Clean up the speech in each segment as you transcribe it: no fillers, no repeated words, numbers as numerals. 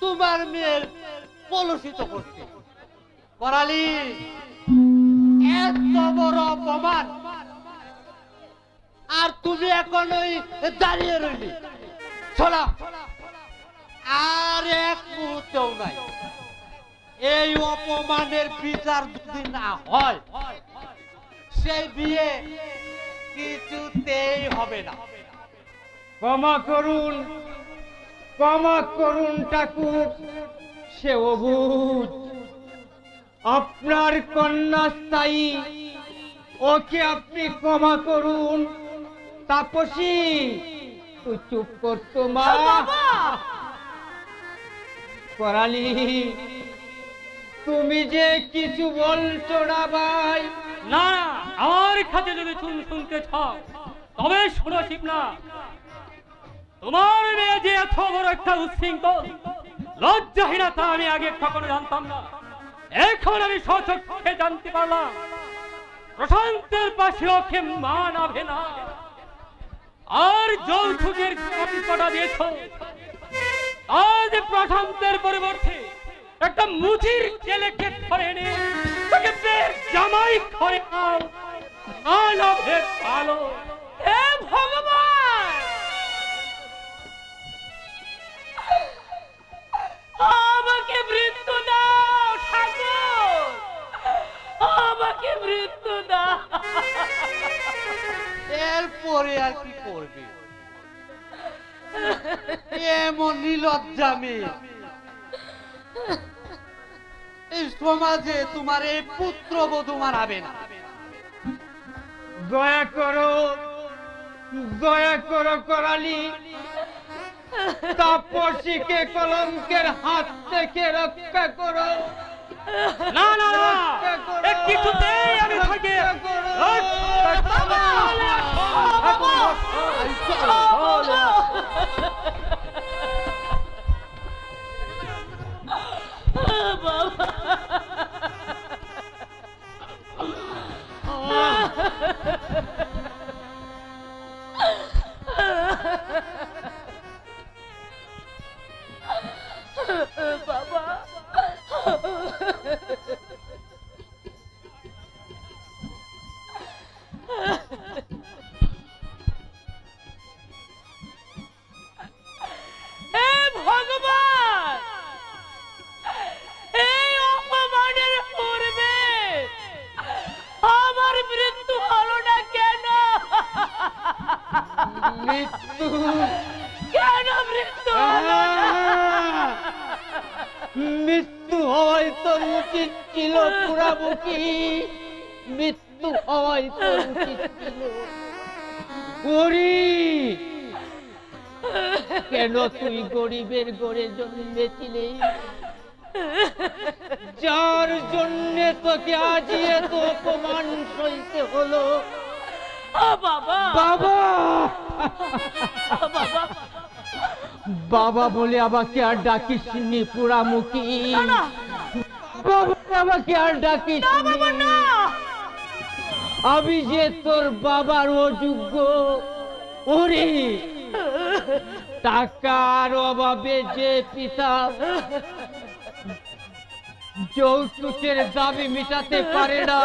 তোমার মেয়ের কলুষিত করতে। করালি, এত বড় অপমান, আর তুমি এখন ওই দাঁড়িয়ে রইলি। চলা, আর এক মুহূর্তেও নাই। এই অপমানের বিচার যদি না হয়, সেই বিয়ে কিছুতেই হবে না। ক্ষমা করুন ঠাকুর, সে অবুঝ। আপনার কন্যা স্থায়ী, ওকে আপনি ক্ষমা করুন। তাপসী, তুই চুপ করতো মা। করালি, তুমি যে কিছু বলছো না ভাই। না, আমার কাছে যদি শুনতে চাও তবে শোনো শিবনা, তোমার মেয়ে যে এত বড় একটা উচ্ছৃঙ্খল লজ্জাহীনা তা আমি আগে কখনো জানতাম না। এখন আমি স্বচক্ষে জানতে পারলাম প্রশান্তের পাশে ওকে মানাবে না। আর যৌতুকের কটা দিয়েছ, আজ প্রশান্তের পরিবর্তে একটা মুচির ছেলেকে ধরে এনে তাকে জামাই করে নাও। মানবে ভালো। হে ভগবান, আমাকে মৃত্যু দাও ঠাকুর, আমাকে মৃত্যু দাও। এরপরে আর কি করবে? এমন নির্লজ্জা মেয়ে এই সমাজে তোমার এই পুত্রবধূ মানাবে না। দয়া করো করালি, তাপসীকে কলঙ্কের হাত থেকে রক্ষা করো। না না না, কিছুতেই আমি থাকি। মৃত্যু হওয়াই তো উচিত ছিল পুরাবুকি, মৃত্যু হওয়াই তো উচিত ছিল। গরিব, কেন তুই গরিবের ঘরে জন্মেছিলি? যার জন্য তোকে আজ এত অপমান সইতে হলো। বাবা বাবা বাবা বলে আমাকে আর ডাকিস নি পুরামুখী, বাবা আমাকে আর ডাকিস নি। আমি যে তোর বাবার অযোগ্য। ওরে, টাকার অভাবে যে পিতা যৌতুকের দাবি মিটাতে পারে না,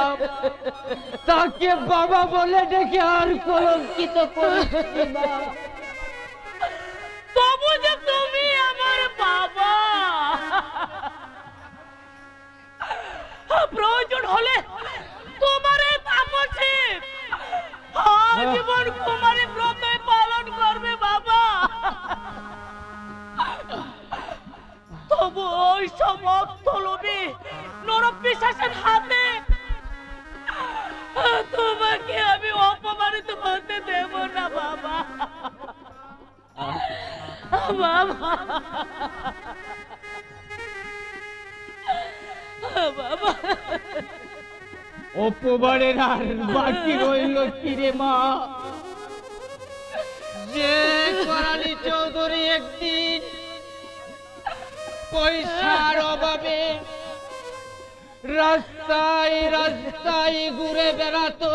তাকে বাবা বলে ডেকে আর কলঙ্কিত করিস না। তবু যে তুমি আমার বাবা, প্রয়োজন হলে তোমার তাপসী জীবন কুমারী ব্রত পালন করবে বাবা। তবু ওই সব অর্থলোভী নরপিশাচের হাতে তোমাকে আমি অপমানিত হতে দেব না বাবা। বাবা বাবা, অপমানের আর বাকি রইল কি রে মা? যে করালি চৌধুরী একদিন পয়সার অভাবে রাস্তায় রাস্তায় ঘুরে বেড়াতো,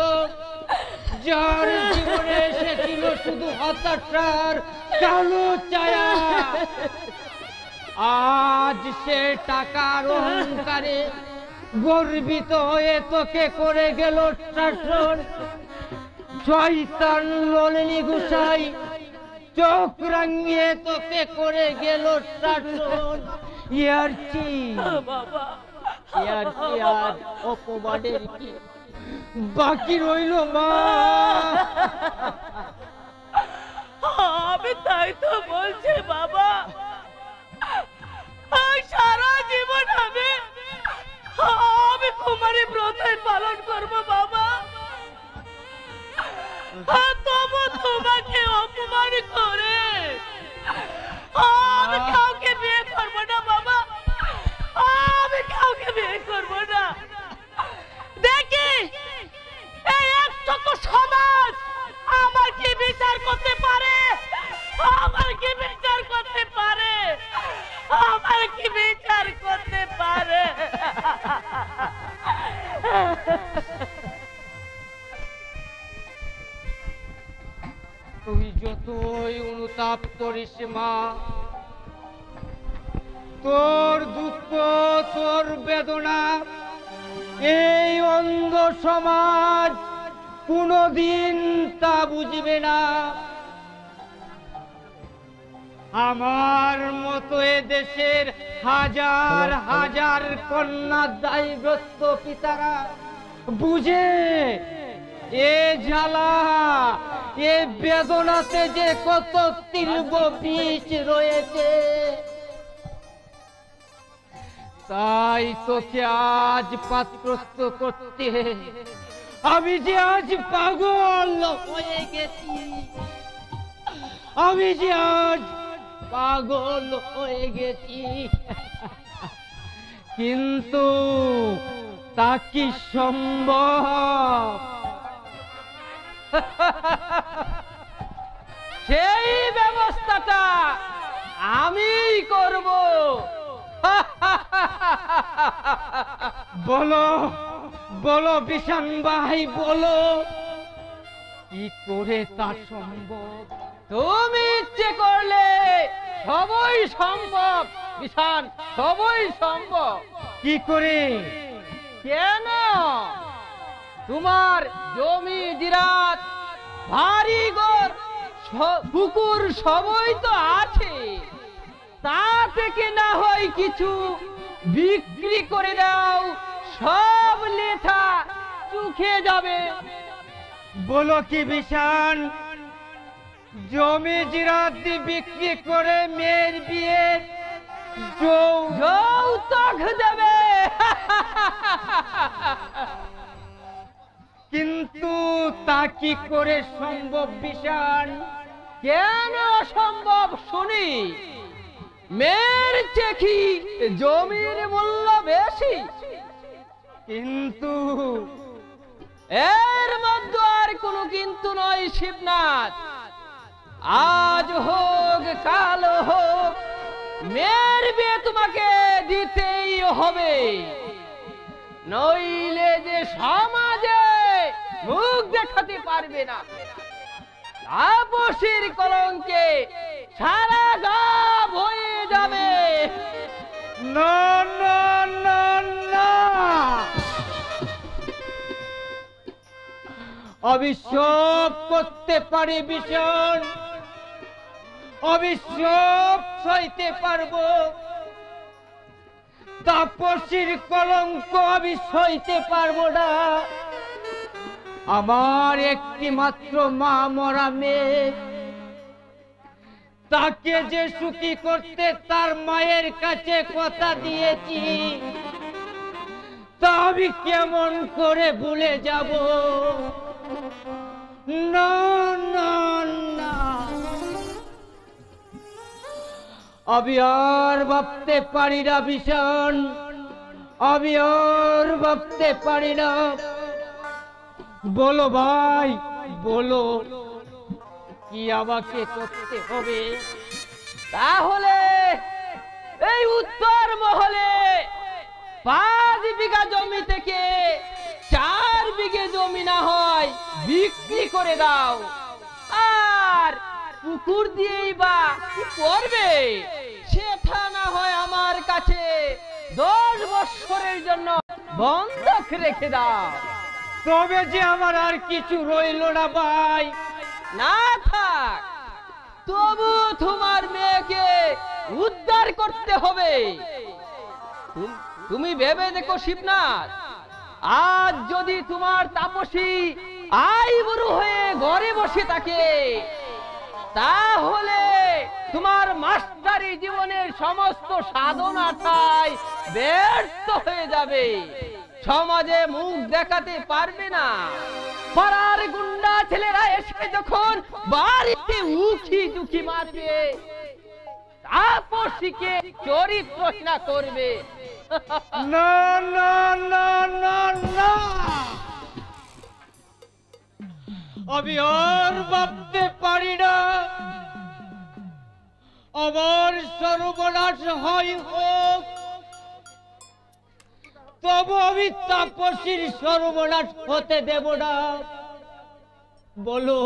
যার জীবনে এসেছিল শুধু হতাশার কালো ছায়া, আজ সে টাকার অহংকারে গর্বিত হয়ে তোকে করে গেল শাসন। শয়তান ললিনী গুসাই চোখ রাঙিয়ে তোকে করে গেল শাসন। ইয়ার কি আর অপবাদের কি বাকি রইল মা? আমি তাই তো বলছি বাবা, সারা জীবন আমি তোমারই ব্রতই পালন করব বাবা। তবু তোমাকে অপমান করে আমি কাউকে বিয়ে করবো না বাবা, আমি কাউকে বিয়ে করবো না। দেখি এই একটুকু সমাজ আমার কি বিচার করতে পারে, আমার কি বিচার করতে পারে, আমার কি বিচার করতে পারে। তুই যতই অনুতাপ করিস মা, তোর দুঃখ তোর বেদনা এই অন্ধ সমাজ কোনদিন তা বুঝবে না। আমার মতো এ দেশের হাজার হাজার কন্যা দায়গ্রস্ত পিতারা বুঝে এ জ্বালা এ বেদনাতে যে কত তীব্র বিষ রয়েছে। তাই তোকে আজ পাত্রস্থ করতে আমি যে আজ পাগল হয়ে গেছি, আমি যে আজ পাগল হয়ে গেছি। কিন্তু তা কি সম্ভব? সেই ব্যবস্থাটা আমি করব। বলো বলো বিশান ভাই, বলো কি করে তা সম্ভব? তুমি ইচ্ছে করলে সবই সম্ভব বিশান, সবই সম্ভব। কি করে? কেন? তোমার জমি জিরাত ভারী ঘর পুকুর সবই তো আছে, তা থেকে না হয় কিছু বিক্রি করে দাও, সব লেঠা চুকে যাবে। বলো কি বিশান, জমি জিরাত বিক্রি করে মেয়ের বিয়ে যৌতুক দেবে? কিন্তু তা কি করে সম্ভব বিশান? কেন সম্ভব শুনি? মেয়ের চেয়ে জমির মূল্য বেশি, কিন্তু এর মধ্যে আর কোনো কিন্তু নয় শিবনাথ। আজ হোক কাল হোক মেয়ের বিয়ে তোমাকে দিতেই হবে, নইলে যে সমাজে মুখ দেখাতে পারবে না। তাপসীর কলঙ্কে সারা গাঁ হয়ে যাবে। না না না না, অবিশ্বাস করতে পারি ভীষণ, অবিশ্বাস সইতে পারবো, তাপসীর কলঙ্ক আমি সইতে পারবো না। আমার একটি মাত্র মা মরা মেয়ে, তাকে যে সুখী করতে তার মায়ের কাছে কথা দিয়েছি, তা আমি কেমন করে ভুলে যাব? না না না, আমি আর ভাবতে পারি না ভীষণ, আমি আর ভাবতে পারি না। বলো ভাই বলো, কি আমাকে করতে হবে? তাহলে এই উত্তর মহলে 5 বিঘা জমি থেকে 4 বিঘে জমি না হয় বিক্রি করে দাও, আর পুকুর দিয়েই বা কি করবে সেটা না হয় বৎসরের জন্য বন্ধক রেখে দাও। তবে যে আমার আর কিছু রইল না ভাই। না থাক, তবু তোমার মেয়েকে উদ্ধার করতে হবে। তুমি ভেবে দেখো শিবনাথ, আজ যদি তোমার তাপসী আইবুড়ো হয়ে ঘরে বসে থাকে, তাহলে তোমার মাস্টারি জীবনের সমস্ত সাধনাটাই ব্যর্থ হয়ে যাবে। সমাজে মুখ দেখাতে পারবে না। পাড়ার গুন্ডা ছেলেরা এসে যখন বাড়িতে উকি দুকি মারবে, তাপসীকে চরিত্রহীনা করবে। না না না না না, আমি আর ভাবতে পারি না আমার সর্বনাশ হয় হোক, তবু আমি তাপসীর সর্বনাশ হতে দেব না। বলো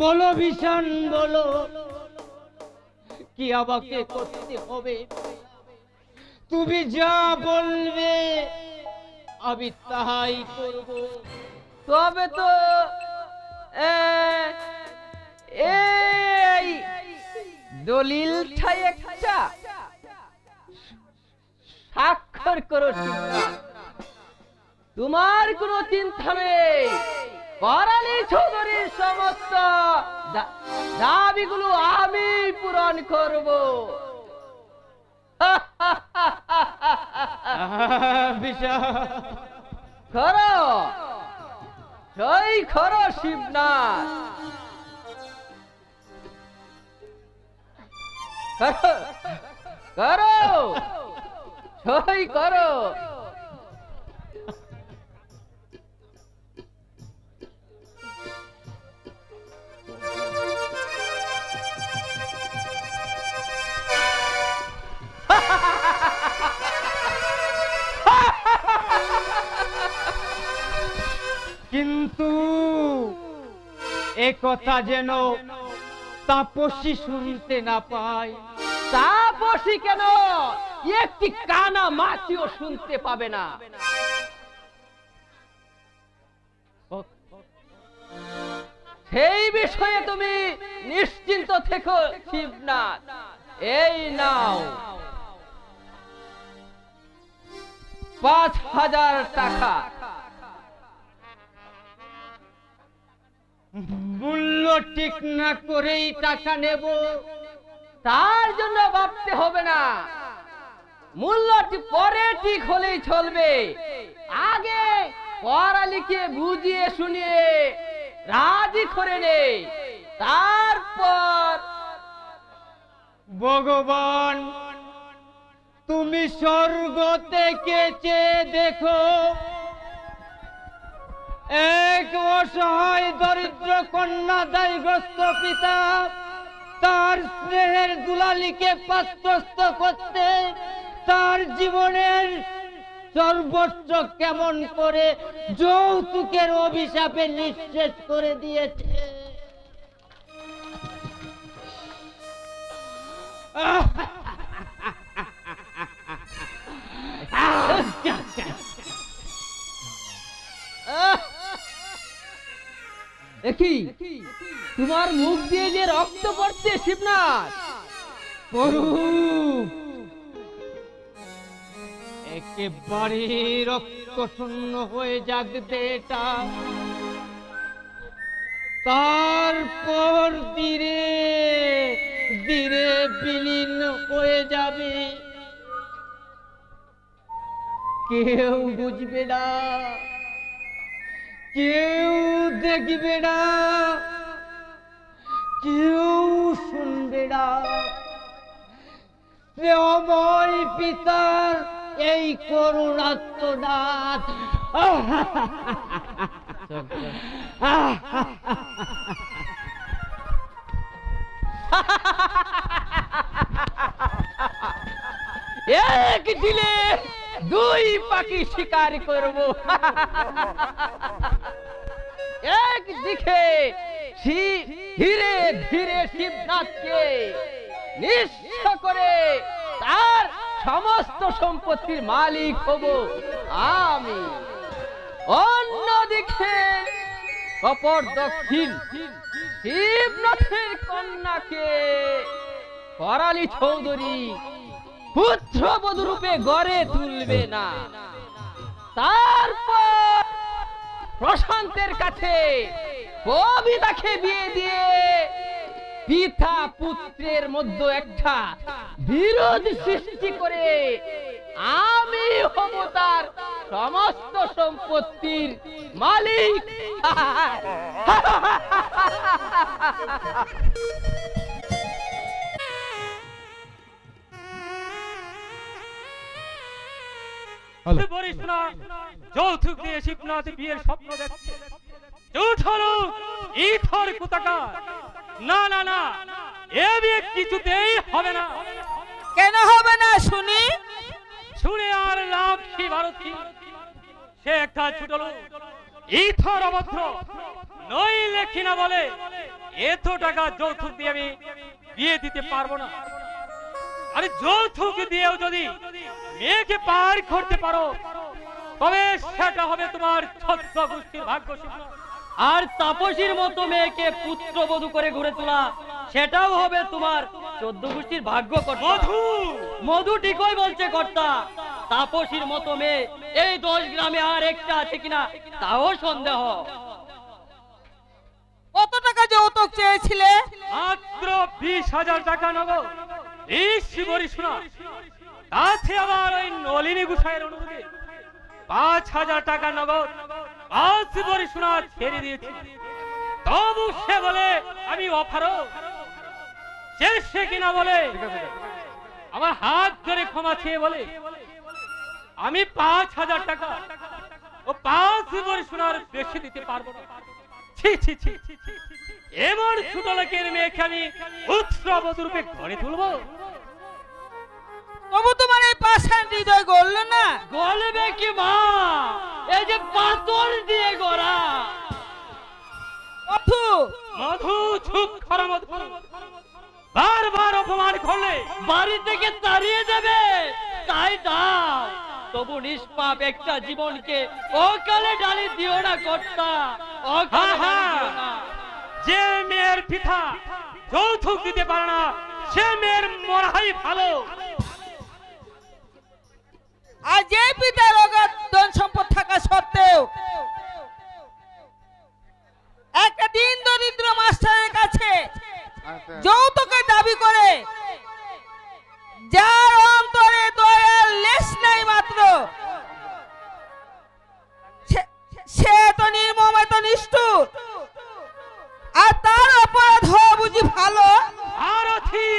বলো ভীষণ, বলো কি আমাকে করতে হবে? তুমি যা বলবে আমি তাহাই করব। তবে তো এই দলিলটাই একটা স্বাক্ষর করো শিবনাথ। তোমার কোনো চিন্তা নেই, করালি চৌধুরীর সমস্ত দাবিগুলো আমি পূরণ করব। করো, জয় করো শিবনাথ, করো করো, জয় করো। কিন্তু এ কথা যেন তাপসী শুনতে না পায়। তাপসী কেন, একটি কানা মাছিও শুনতে পাবে না। সেই বিষয়ে তুমি নিশ্চিন্ত থেকো শিবনাথ। এই নাও ৫,০০০ টাকা। মূল্য ঠিক না করেই টাকা নেব? তার জন্য ভাবতে হবে না, মূল্যটি পরে ঠিক হলেই চলবে। আগে করালিকে বুঝিয়ে শুনিয়ে রাজি করে নে, তারপর। ভগবান, তুমি স্বর্গ থেকে চেয়ে দেখো, এক অসহায় দরিদ্র কন্যা দায়গ্রস্ত পিতা তার স্নেহের দুলালিকে পাত্রস্থ করতে তার জীবনের সর্বস্ব কেমন করে যৌতুকের অভিশাপে নিঃশেষ করে দিয়েছে। দেখি তোমার মুখ দিয়ে যে রক্ত পড়ছে শিবনাথ। একেবারে রক্ত শূন্য হয়ে যাক দেটা, তারপর ধীরে ধীরে বিলীন হয়ে যাবে, কেউ বুঝবে না, কেউ দেখবে না, কেউ শুনবে না। প্রেমময় পিতার এই করুণাত্মনাথ। এক দিলে দুই পাখি শিকার করব। একদিকে ধীরে ধীরে শিবনাথকে নিঃস্ব করে তার সমস্ত সম্পত্তির মালিক হব আমি। অন্যদিকে অপর দক্ষিণ শিবনাথের কন্যাকে করালি চৌধুরী পুত্রবধূ রূপে গড়ে তুলবে না। তারপর প্রশান্তের কাছে কবিতাকে বিয়ে দিয়ে পিতা পুত্রের মধ্যে একটা বিরোধ সৃষ্টি করে আমি হব তার সমস্ত সম্পত্তির মালিক। বলিস না যৌতুক দিয়ে শিবনাথ বিয়ের স্বপ্ন দেখছে। চৌঠালো ইথর কুতাকার, না না না, এ বিয়ে কিছুতেই হবে না। কেন হবে না শুনি? শুনে আর লাভ কি ভারতী? সে একটা ছোট লোক, ইথর অভদ্র, নইলে কিনা বলে এত টাকা যৌতুক দিয়ে আমি বিয়ে দিতে পারবো না। আরে যৌতুক দিয়েও যদি মেয়েকে পার করতে পারো তবে সেটা হবে তোমার ১৪ গোষ্ঠীর ভাগ্য। আর তাপসীর মতো মেয়েকে পুত্রবধূ করে ঘুরে তোলা সেটাও হবে তোমার ১৪ গোষ্ঠীর ভাগ্য। মধু মধু ঠিকই বলছে কর্তা। তাপসীর মতো মেয়ে এই ১০ গ্রামে আর একটা আছে কিনা তাও সন্দেহ। কত টাকা যৌতুক চেয়েছিলে? মাত্র ২০,০০০ টাকা নগদ। ঈশ্বরী শোনা, তাতে আবার ওই নলিনী গুসাইয়ের অনুমতি ৫,০০০ টাকা নগদ ৫ বড়ি শোনা ছেড়ে দিয়েছি। তবু সে বলে আমি অফারও, সে কিনা বলে আমার হাত ধরে ক্ষমা চেয়ে বলে আমি ৫,০০০ টাকা ও ৫ বড়ি শোনার বেশি দিতে পারবো না। ছি ছি ছি, এমন ছোট লোকের মেয়েকে আমি পুত্রবধূ রূপে গড়ে তুলবো? তবু তোমার এই পাষাণ হৃদয় গড়ল না? গলবে কি মা? এই যে পাথর দিয়ে গড়া। মধু, মধু চুপ কর মধু, বারবার অপমান করলে বাড়ি থেকে তাড়িয়ে দেবে তাই দাও। তবু নিষ্পাপ একটা জীবনকে অকালে ডালি দিও না কর্তা, অকালে ডালি দিও না। যে মেয়ের পিতা যৌতুক দিতে পারে না সে মেয়ের মরাই ভালো। আর যে পিতার অগাধ ধন সম্পদ থাকা সত্ত্বেও একটা দিন দরিদ্র মাস্টারের কাছে যৌতুকের দাবি করে, যার অন্তরে দয়ার লেশ নাই মাত্র, সে তো নির্মম, এত নিষ্ঠুর, আর তার অপরাধ হওয়া বুঝি ভালো? আরথি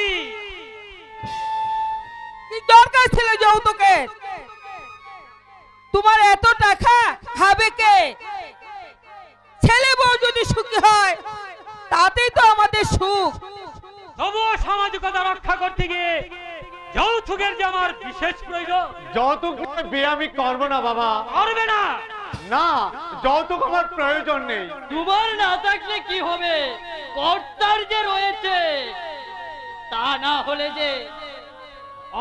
কি দরকার ছিল যৌতুকের? তোমার এত টাকা খাবে কে? ছেলে বউ যদি সুখী হয় তাতেই তো আমাদের সুখ। তবুও সামাজিকতা রক্ষা করতে গিয়ে যৌতুকের যে আমার বিশেষ প্রয়োজন। যৌতুক বিয়ে আমি করবো না বাবা। করবে না? না, যৌতুক আমার প্রয়োজন নেই। তোমার না থাকলে কি হবে? কর্তার যে রয়েছে, তা না হলে যে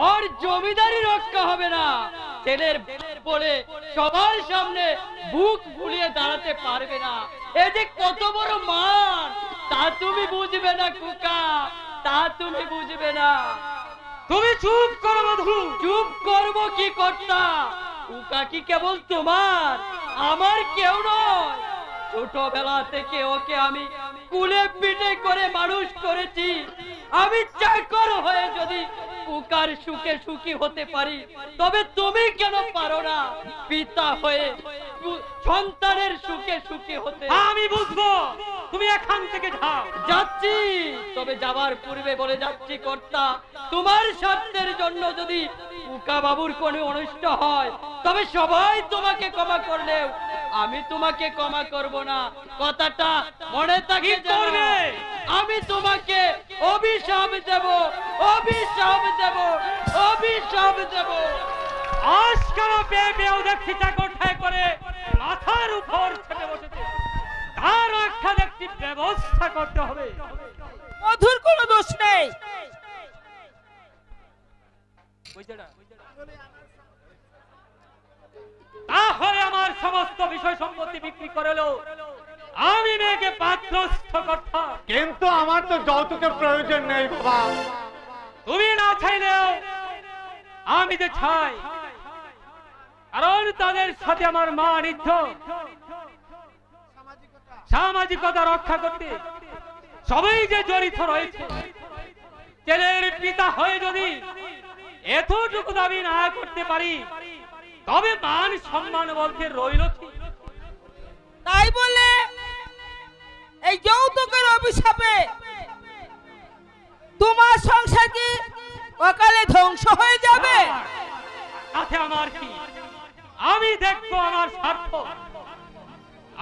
আর জমিদারি রক্ষা হবে না। ছেলের বলে সবার সামনে বুক ফুলিয়ে দাঁড়াতে পারবে না। এই যে কত বড় মান, তা তুমি বুঝবে না কুকা, তা তুমি বুঝবে না। তুমি চুপ করো মধু। চুপ করবো কি কর্তা? কুকা কি কেবল তোমার? আমার কেউ নয়। ছোটবেলা থেকে ওকে আমি কুলে পিঠে করে মানুষ করেছি। আমি চাকর হয়ে যদি কুকার সুখে সুখী হতে পারি, তবে তুমি কেন পারো না পিতা হয়ে সন্তানের সুখে সুখী হতে? আমি বুঝবো, তুমি এখান থেকে যাও। যাচ্ছি, তবে যাবার পূর্বে বলে যাচ্ছি কর্তা, তোমার স্বার্থের জন্য যদি কুকা বাবুর কোনো অনিষ্ট হয় তবে সবাই তোমাকে ক্ষমা করলেও আমি তোমাকে ক্ষমা করব না। কথাটা মনে থাকে যেন। আমি তোমাকে অভিশাপ দেব, অভিশাপ দেব, অভিশাপ দেব। আজকাল পেয়ে পেয়েও দেখছি চাকর ঠায় করে মাথার উপর ছেড়ে বসেছে। তার একটা দেখছি ব্যবস্থা করতে হবে। মধুর কোনো দোষ নেই। তাহলে আমার সমস্ত বিষয় সম্পত্তি বিক্রি করেলো আমি মেয়েকে পাত্রস্থ করতাম। কিন্তু আমার তো যৌতুকের প্রয়োজন নেই বাবা। তুমি না চাইলেও আমি যে চাই, কারণ তাদের সাথে আমার মান ইজ্জত সামাজিকতা রক্ষা করতে সবাই যে জড়িত রয়েছে। ছেলের পিতা হয়ে যদি এতটুকু দাবি না করতে পারি তবে মান সম্মান বলতে রইল কি? তাই বলে এই যৌতুকের অভিশাপে তোমার সংসার কি অকালে ধ্বংস হয়ে যাবে? তাতে আমার কি? আমি দেখবো আমার স্বার্থ,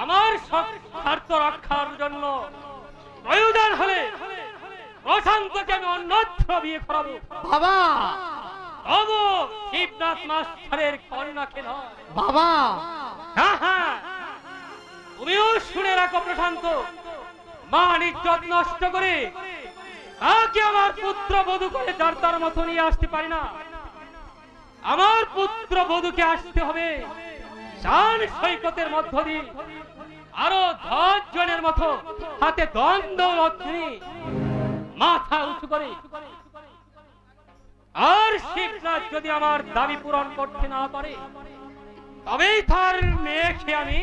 আমার স্বার্থ রক্ষার জন্য প্রয়োজন হলে প্রশান্তকে আমি অন্যত্র বিয়ে করাবো বাবা। তবু শিবনাথ মাস্টারের কন্যাকে নয় বাবা। হ্যাঁ হ্যাঁ, তুমিও শুনে রাখো প্রশান্ত, মান ইজ্জত নষ্ট করে তাকে আমার পুত্র বধূ করে যার তার মতো নিয়ে আসতে পারি না। আমার পুত্র বধূকে আসতে হবে শান সৈকতের মধ্য দিয়ে, আরো 10 জনের মতো হাতে দ্বন্দ্ব লক্ষ্মী মাথা উঁচু করে। আর শিবনাথ যদি আমার দাবি পূরণ করতে না পারে তবেই তার মেয়েকে আমি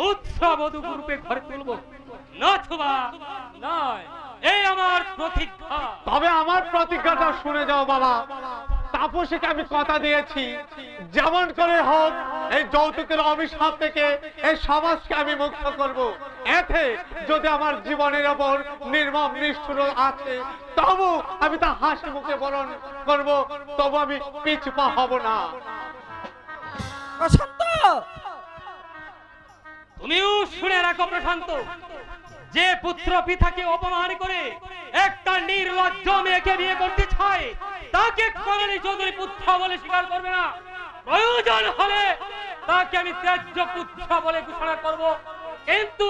উৎসবধূ রূপে ঘরে তুলব, নতুবা নয়। এই আমার প্রতিজ্ঞা। তবে আমার প্রতিজ্ঞাটা শুনে যাও বাবা। তাপসীকে আমি কথা দিয়েছি যেমন করে হোক এই যৌতুকের অভিশাপ থেকে এই সমাজকে আমি মুক্ত করব। এতে যদি আমার জীবনের ওপর নির্মম নিষ্ঠুর আছে তবু আমি তা হাসি মুখে বরণ করব, তবু আমি পিছপা হব না। প্রশান্ত, তুমিও শুনে রাখো প্রশান্ত, যে পুত্র পিতাকে অপমান করে একটা নির্লজ্জ মেয়েকে বিয়ে করতে চায় তাকে কখনোই চৌধুরী পুত্র বলে স্বীকার করবে না। প্রয়োজন হলে তাকে আমি ত্যায্য পুত্র বলে ঘোষণা করব, কিন্তু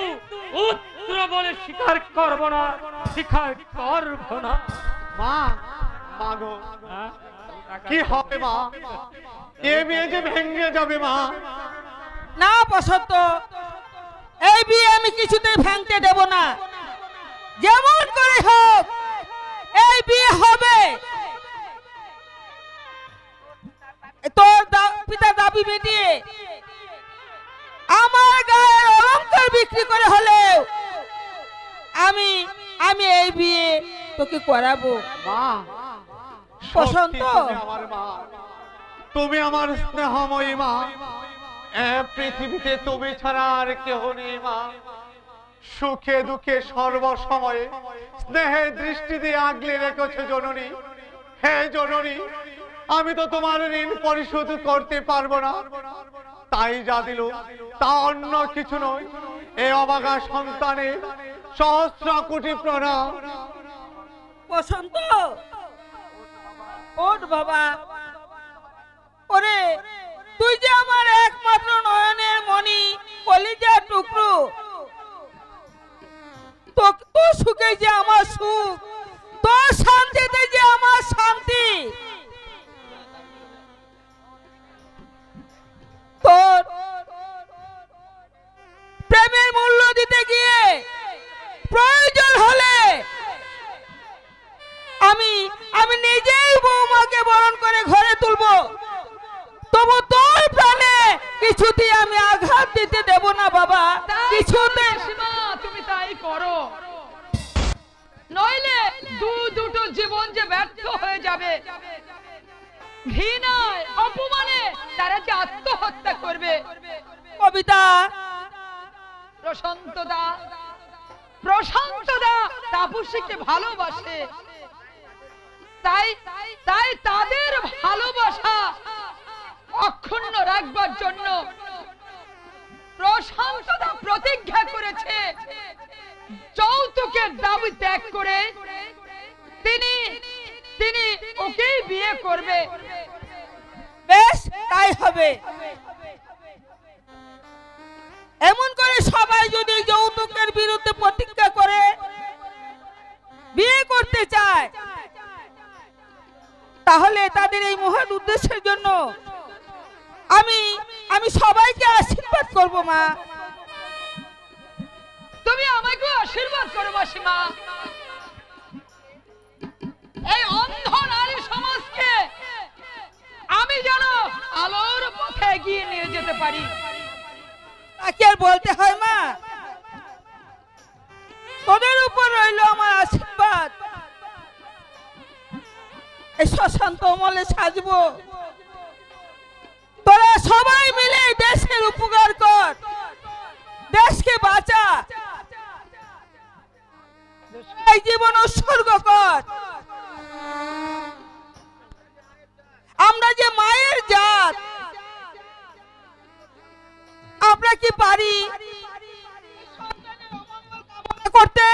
পুত্র বলে স্বীকার করব না, স্বীকার করব না। মা, মা গো, কি হবে মা? এ বিয়ে যে ভেঙে যাবে মা। না প্রশান্ত, এই বিয়ে আমি কিছুতেই ভাঙতে দেব না। যেমন করে হোক এই বিয়ে হবে। তোর পিতার দাবি মিটিয়ে আমার গায়ের অলংকার বিক্রি করে হলেও আমি আমি এই বিয়ে তোকে করাবো। মা, প্রশান্ত, সত্যি তুমি আমার মা, তুমি আমার স্নেহময়ী মা। পৃথিবীতে তুমি ছাড়া আর কেহ নেই মা। সুখে দুঃখে সর্বসময়ে স্নেহের দৃষ্টি দিয়ে আগলে রেখেছো জননী। হে জননী, আমি তো তোমার ঋণ পরিশোধ করতে পারবো না, তাই যা দিল তা অন্য কিছু নয়, এই অবাগা সন্তানের সহস্র কোটি প্রণাম। বসন্ত, ওঠ বাবা। ওরে, তুই যে আমার একমাত্র নয়নের মণি, কলিজার টুকরো। তোর সুখে যে আমার সুখ, তোর শান্তিতে যে আমার শান্তি। তোর প্রেমের মূল্য দিতে গিয়ে প্রয়োজন হলে আমি নিজেই বৌমাকে বরণ করে ঘরে তুলবো, তবু তোর প্রাণে কিছুতেই আমি আঘাত দিতে দেব না বাবা। কিছুতে তুমি তাই করো, নইলে দুটো জীবন যে ব্যর্থ হয়ে যাবে। ঘৃণায় অপমানে তারা যে আত্মহত্যা করবে। কবিতা, প্রশান্ত দা তাপসীকে ভালোবাসে, তাই তাদের ভালোবাসা অক্ষুণ্ণ রাখবার জন্য প্রশান্ত দা প্রতিজ্ঞা করেছে যৌতুকের দাবি ত্যাগ করে তিনি ওকেই বিয়ে করবে। বেশ, তাই হবে। এমন করে সবাই যদি যৌতুকের বিরুদ্ধে প্রতিজ্ঞা করে বিয়ে করতে চায় তাহলে তাদের এই মহৎ উদ্দেশ্যের জন্য আমি আমি সবাইকে আশীর্বাদ করব মা। তুমি আমাকে আশীর্বাদ করো মাসিমা। এই অন্ধ নারী সমাজকে আমি যেন আলোর পথে এগিয়ে নিয়ে যেতে পারি। তাকে আর বলতে হয় মা, তোদের উপর রইল আমার আশীর্বাদ। এই শ্মশান্ত অমলে সাজবো, তোরা সবাই মিলে দেশের উপকার কর, দেশকে বাঁচা, এই জীবন উৎসর্গ কর। আমরা যে মায়ের জাত, আমরা কি পারি করতে?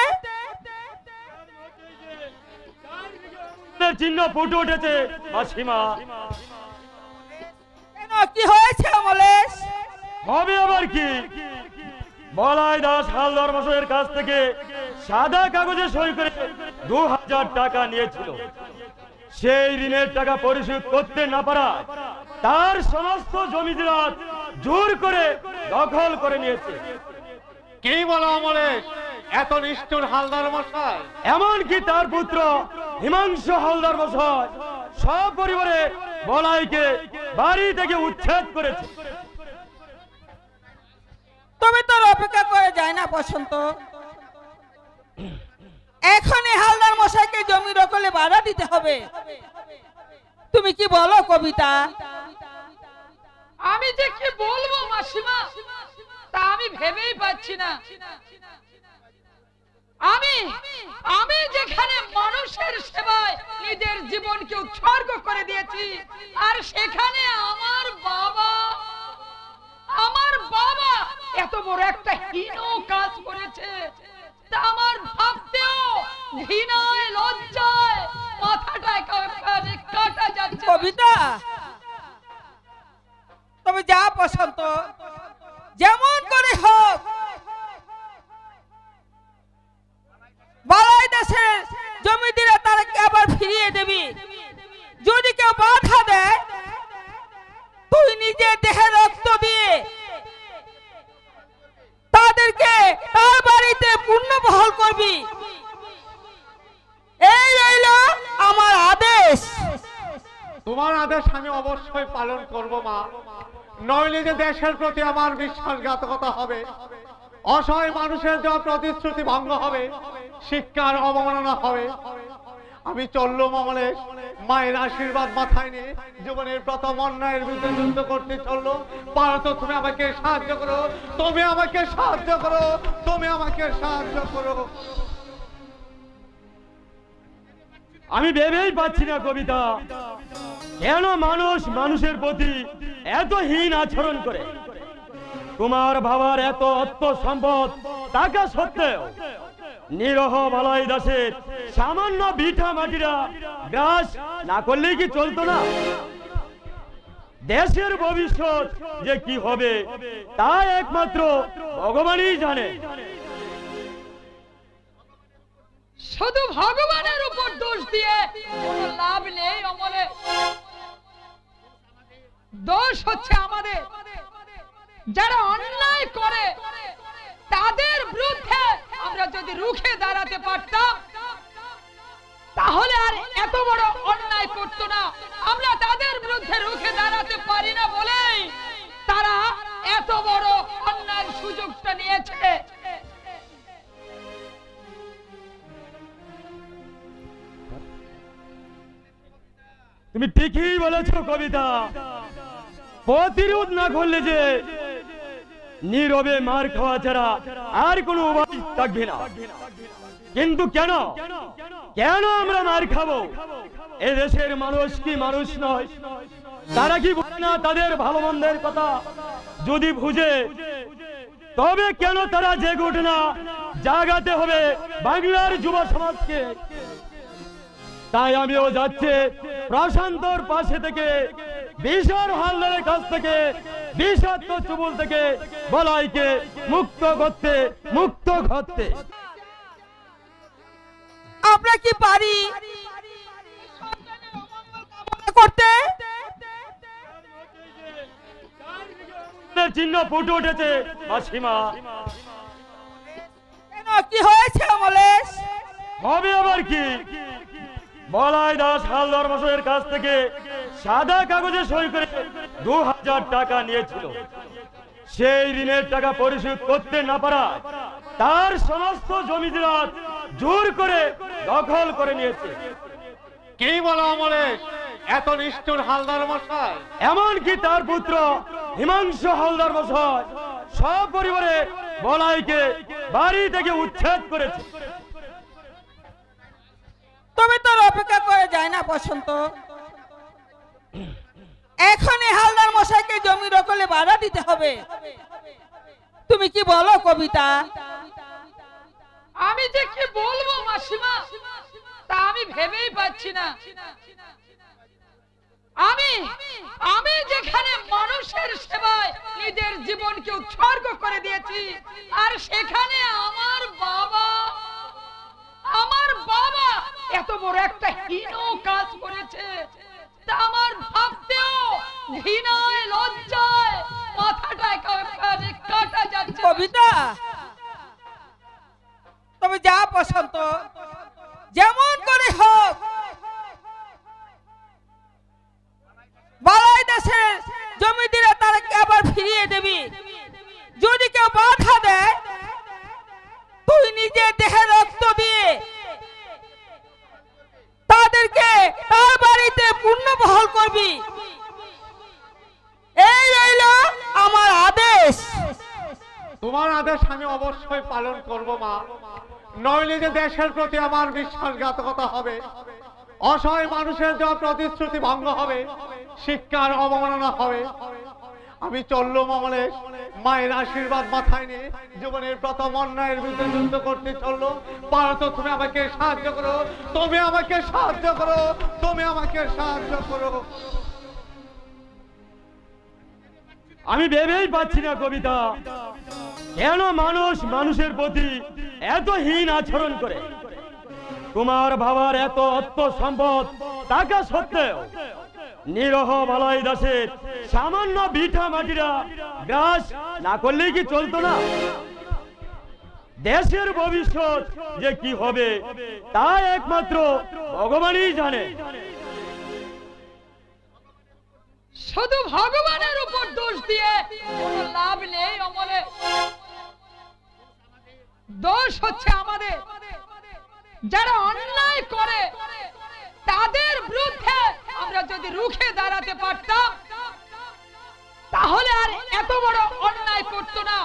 চিহ্ন ফুটে উঠেছে মাসিমা। কেন, কি হয়েছে অমলেশ? হবে আবার কি, বলাই দাস হালদার মশাইয়ের কাছ থেকে সাদা কাগজে সই করে 2000 টাকা নিয়েছিল। সেই ঋণের টাকা পরিশোধ করতে না পারায় তার সমস্ত জমি জিরাত জোর করে দখল করে নিয়েছে। কি বলো অমলেশ, এত নিষ্ঠুর হালদার মশাই? এমনকি তার পুত্র হিমাংশু হালদার মশাই সব পরিবারে বলাইকে বাড়ি থেকে উচ্ছেদ করেছে। তবে তোর অপেক্ষা করে যায় না বসন্ত, এখনই হালদার মশাইকে জমি দখলে বাধা দিতে হবে। তুমি কি বলো কবিতা? আমি যে কি বলবো মাসিমা, তা আমি ভেবেই পাচ্ছি না। আমি যেখানে মানুষের সেবায় নিজের জীবনকে উৎসর্গ করে দিয়েছি, আর সেখানে আমার বাবা এত বড় একটা হীন কাজ করেছে, তা আমার ভাবতেও ঘৃণায় লজ্জায় মাথাটা কাটা যাচ্ছে। কবিতা, তবে যা বসন্ত, যেমন করে হোক বালাই দেশের জমি দিলে তারাকে আবার ফিরিয়ে দেবি। যদি কেউ বাধা দেয়, তুই নিজের দেহে রক্ত দিয়ে তাদেরকে তার বাড়িতে পুণ্যবহল করবি। এই রইল আমার আদেশ। তোমার আদেশ আমি অবশ্যই পালন করব মা, নইলে যে দেশের প্রতি আমার বিশ্বাসঘাতকতা হবে, অসহায় মানুষের দেওয়া প্রতিশ্রুতি ভঙ্গ হবে, শিক্ষার অবমাননা হবে। আমি চললুম অমলেশ, মায়ের আশীর্বাদ মাথায় নিয়ে জীবনের প্রথম অন্যায়ের বিরুদ্ধে যুদ্ধ করতে চললো। পারো তো তুমি আমাকে সাহায্য করো, তুমি আমাকে সাহায্য করো, তুমি আমাকে সাহায্য করো। আমি ভেবেই পাচ্ছি না কবিতা, কেন মানুষ মানুষের প্রতি এত হীন আচরণ করে। তোমার বাবার এত অর্থ সম্পদ টাকা সত্ত্বেও নিরহ বালাই দাসের সামান্য ভিটা মাটিরা গ্রাস না করলেই কি চলতো না? দেশের ভবিষ্যৎ যে কি হবে তা একমাত্র ভগবানই জানে। শুধু ভগবানের উপর দোষ দিয়ে কোনো লাভ নেই অমলে। দোষ হচ্ছে আমাদের, যারা অন্যায় করে তাদের বিরুদ্ধে আমরা যদি রুখে দাঁড়াতে পারতাম, তাহলে আর এত বড় অন্যায় করতো না। আমরা তাদের বিরুদ্ধে রুখে দাঁড়াতে পারি না বলেই তারা এত বড় অন্যায়ের সুযোগটা নিয়েছে। তুমি ঠিকই বলেছো কবিতা, প্রতিরোধ না করলে যে নীরবে মার খাওয়া ছাড়া আর কোনো উপায় থাকবে না। কিন্তু কেন কেন আমরা মার খাবো? এ দেশের মানুষ কি মানুষ নয়? তারা কি বুঝে না তাদের ভালো মন্দের কথা? যদি বুঝে তবে কেন তারা জেগে ওঠে না? জাগাতে হবে বাংলার যুব সমাজকে। তাই আমিও যাচ্ছি প্রশান্তর পাশে থেকে, বিশাল হালদারের কাছ থেকে, বিষাক্ত চুবুল থেকে বলাইকে মুক্ত করতে। আমরা কি পারি যুদ্ধের চিহ্ন ফুটে উঠেছে মাসিমা। কেন, কি হয়েছে অমলেশ? হবে আবার কি, বলাই দাস হালদার মশাইয়ের কাছ থেকে সাদা কাগজে সই করে 2000 টাকা নিয়েছিল। সেই ঋণের টাকা পরিশোধ করতে না পারা তার সমস্ত জমি জায়গা জোর করে দখল করে নিয়েছে। কি বলো অমলেশ, এত নিষ্ঠুর হালদার মশাই? এমনকি তার পুত্র হিমাংশু হালদার মশাই সপরিবারে বলাইকে বাড়ি থেকে উচ্ছেদ করেছে। তবে তোর অপেক্ষা করে যায় না বসন্ত, এখনই হালদার মশাইকে জমি দখলে বাধা দিতে হবে। তুমি কি বলো কবিতা? আমি যে কি বলবো মাসিমা, তা আমি ভেবেই পাচ্ছি না। আমি যেখানে মানুষের সেবায় নিজের জীবনকে উৎসর্গ করে দিয়েছি, আর সেখানে আমার বাবা এত বড় একটা হীন কাজ করেছে, তা আমার ভাবতেও ঘৃণায় লজ্জায় মাথাটা একেবারে কাটা যাচ্ছে। কবিতা, তবে যা বসন্ত, যেমন করে হোক বালাই দেশের জমি দিলে তারাকে আবার ফিরিয়ে দেবি। যদি কেউ বাধা দেয়, তুই নিজে দেহে রক্ত দিয়ে তাদেরকে তার বাড়িতে পুনর্বহাল করবি। এই রইল আমার আদেশ। তোমার আদেশ আমি অবশ্যই পালন করব মা, নইলে যে দেশের প্রতি আমার বিশ্বাসঘাতকতা হবে, অসহায় মানুষের দেওয়া প্রতিশ্রুতি ভঙ্গ হবে, শিক্ষার অবমাননা হবে। আমি চললুম অমলেশ, মায়ের আশীর্বাদ মাথায় নিয়ে জীবনের প্রথম অন্যায়ের বিরুদ্ধে যুদ্ধ করতে চললো। পারো তো তুমি আমাকে সাহায্য করো, তুমি আমাকে সাহায্য করো, তুমি আমাকে সাহায্য করো। আমি ভেবেই পাচ্ছি না কবিতা, কেন মানুষ মানুষের প্রতি এত হীন আচরণ করে। তোমার বাবার এত অর্থ সম্পদ টাকা সত্ত্বেও নিরহ বালাই দাসের সামান্য ভিটা মাটিরা গ্রাস না করলেই কি চলতো না? দেশের ভবিষ্যৎ যে কি হবে তা একমাত্র ভগবানই জানে। শুধু ভগবানের উপর দোষ দিয়ে কোনো লাভ নেই অমলে। দোষ হচ্ছে আমাদের, যারা অন্যায় করে তাদের বিরুদ্ধে আমরা যদি রুখে দাঁড়াতে পারতাম, তাহলে আর এত বড় অন্যায় করতো না।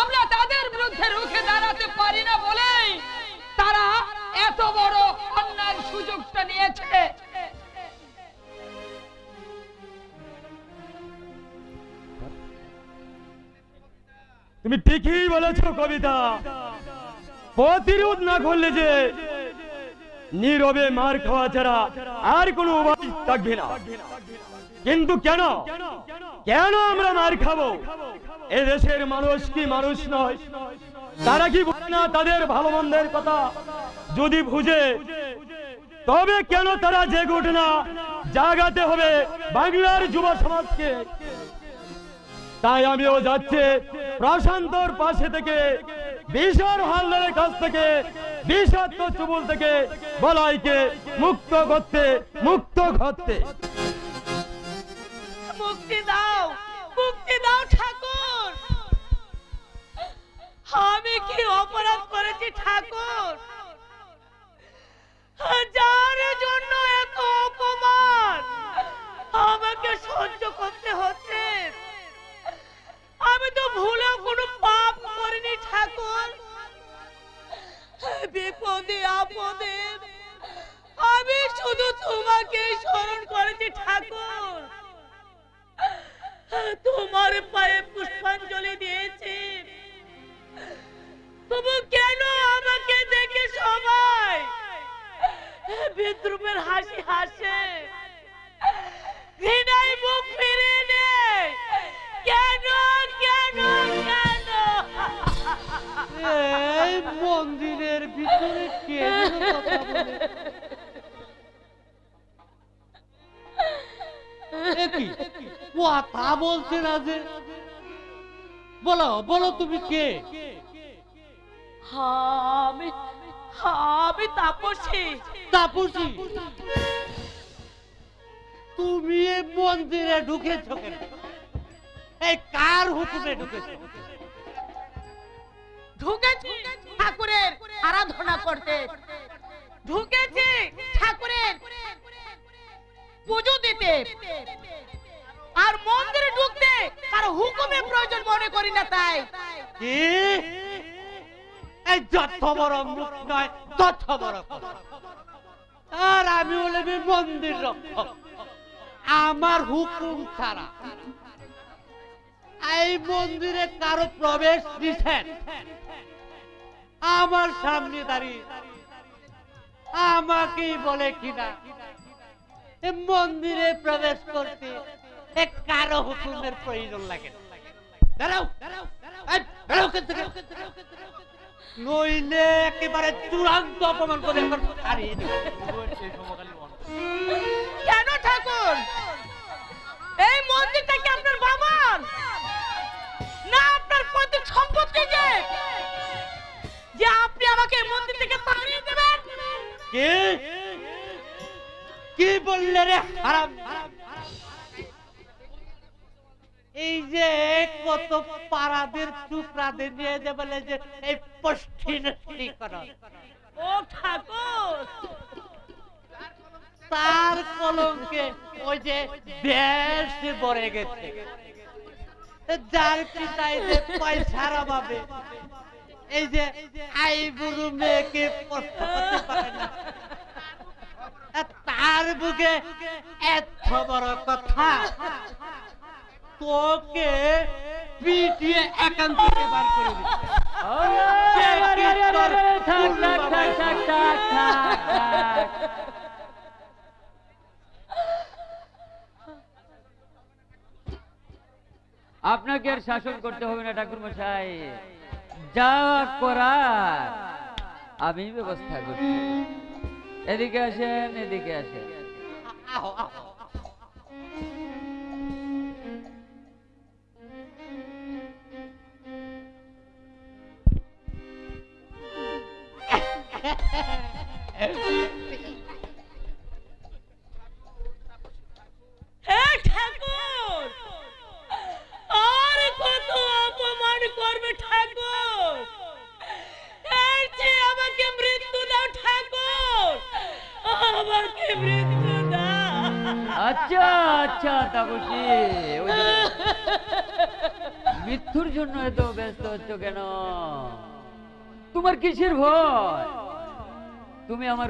আমরা তাদের বিরুদ্ধে রুখে দাঁড়াতে পারি না বলেই তারা এত বড় অন্যায়ের সুযোগটা নিয়েছে। তুমি ঠিকই বলেছ কবিতা, প্রতিরোধ না করলে যে নীরবে মার খাওয়া ছাড়া আর কোনো উপায় থাকবে না। কিন্তু কেন কেন আমরা মার খাবো? এ দেশের মানুষ কি মানুষ নয়? তারা কি বুঝে না তাদের ভালো মন্দের কথা? যদি বুঝে তবে কেন তারা জেগে ওঠে না? জাগাতে হবে বাংলার যুব সমাজকে। তাই আমিও যাচ্ছি প্রশান্তর পাশে থেকে, বিশাল হালদারের কাছ থেকে, বিষাক্ত চুবুল থেকে বলাইকে মুক্ত করতে, মুক্ত করতে। মুক্তি দাও, মুক্তি দাও ঠাকুর। আমি কি অপরাধ করেছি ঠাকুর, যার জন্য এত অপমান আমাকে সহ্য করতে হচ্ছে? আমি তো ভুলেও কোনো পাপ করিনি ঠাকুর। বিপদে আপদে আমি শুধু তোমাকে স্মরণ করেছি ঠাকুর। তোমার পায়ে পুষ্পাঞ্জলি দিয়েছি, তবু কেন আমাকে দেখে সবাই বিদ্রুপের হাসি হাসে, ঘৃণায় মুখ ফিরিয়ে নেয়? কেন কেন কেন? এই মন্দিরের ভিতরে কে যেন কথা বলে? এ কি কথা বলছে না যে? বলো বলো তুমি কে? আমি আমি তাপসী। তাপসী, তুমি এই মন্দিরে ঢুকেছো কেন? এই কার হুকুমে ঢুকেছো? ঢুকেছি ঠাকুরের আরাধনা করতে, ঢুকেছি ঠাকুরের পুজো দিতে, আর মন্দিরে ঢুকতে কারো হুকুমের প্রয়োজন মনে করি না। তাই কি? এই যত বড় মুখ নয় তত বড় কথা। আর আমি বলবি মন্দির রক্ষক, আমার হুকুম ছাড়া এই মন্দিরে কারো প্রবেশ নিষেধ। আমার সামনে দাঁড়িয়ে আমাকেই বলে কিনা এই মন্দিরে প্রবেশ করতে কারো হুকুমের প্রয়োজন লাগে না। দাঁড়াও, এই, বেরো এখান থেকে। নইলে একেবারে চূড়ান্ত অপমান করে এখন হারিয়ে দেব। কেন ঠাকুর, এই মন্দিরটা কি আপনার বাবার না আপনার পৈতৃক সম্পত্তি যে আপনি আমাকে এই মন্দির থেকে তাড়িয়ে দেবেন? কি কি বললে রে হারাম? এই যে কত পারাদের টুকরাদের নিয়ে যে বলে যে এই পষ্টি নষ্টি করো, ও ঠাকুর, তার কলঙ্কে ওই যে বেশ ভরে গেছে। যার পিতাই যে পয়সার অভাবে এই যে আইবুড়ো মেয়েকে স্পর্শ করতে পারে না, তার বুকে এত বড় কথা তোকে পিটিয়ে একান্ত থেকে বার করে আপনাকে আর শাসন করতে হবে না ঠাকুর মশাই, যা করার আমি ব্যবস্থা করছি। এদিকে আসেন, এদিকে আসেন। আহো আহো। ঠাকুর, আর কত অপমান করবে ঠাকুর? এর চেয়ে আমাকে মৃত্যু দাও ঠাকুর, আমাকে মৃত্যু দাও। আচ্ছা আচ্ছা তাপসী, মৃত্যুর জন্য এত ব্যস্ত হচ্ছ কেন? তোমার কিসের ভয়? তুমি আমার